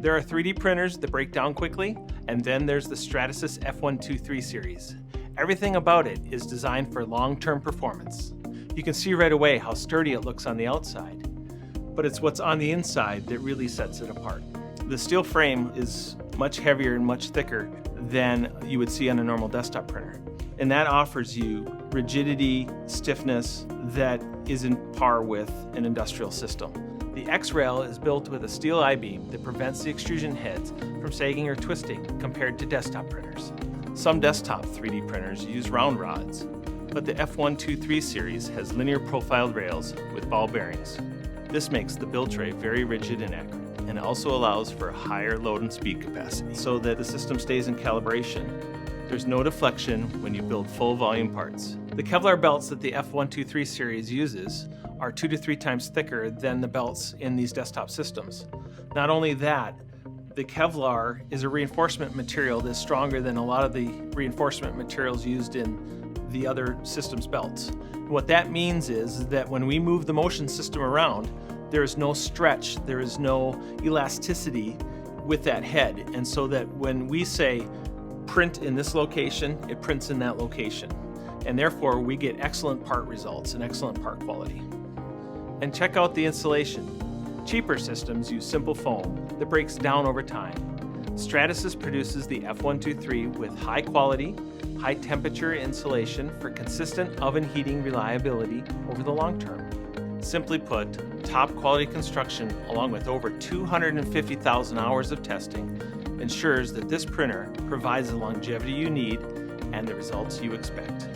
There are 3D printers that break down quickly, and then there's the Stratasys F123 Series. Everything about it is designed for long-term performance. You can see right away how sturdy it looks on the outside, but it's what's on the inside that really sets it apart. The steel frame is much heavier and much thicker than you would see on a normal desktop printer, and that offers you rigidity, stiffness that is in par with an industrial system. The X-Rail is built with a steel I-beam that prevents the extrusion heads from sagging or twisting compared to desktop printers. Some desktop 3D printers use round rods, but the F123 series has linear profiled rails with ball bearings. This makes the build tray very rigid and accurate, and also allows for a higher load and speed capacity so that the system stays in calibration. There's no deflection when you build full volume parts. The Kevlar belts that the F123 series uses are 2 to 3 times thicker than the belts in these desktop systems. Not only that, the Kevlar is a reinforcement material that's stronger than a lot of the reinforcement materials used in the other systems belts. What that means is that when we move the motion system around, there is no stretch, there is no elasticity with that head, and so that when we say print in this location, it prints in that location. And therefore, we get excellent part results and excellent part quality. And check out the insulation. Cheaper systems use simple foam that breaks down over time. Stratasys produces the F123 with high quality, high temperature insulation for consistent oven heating reliability over the long term. Simply put, top quality construction along with over 250,000 hours of testing ensures that this printer provides the longevity you need and the results you expect.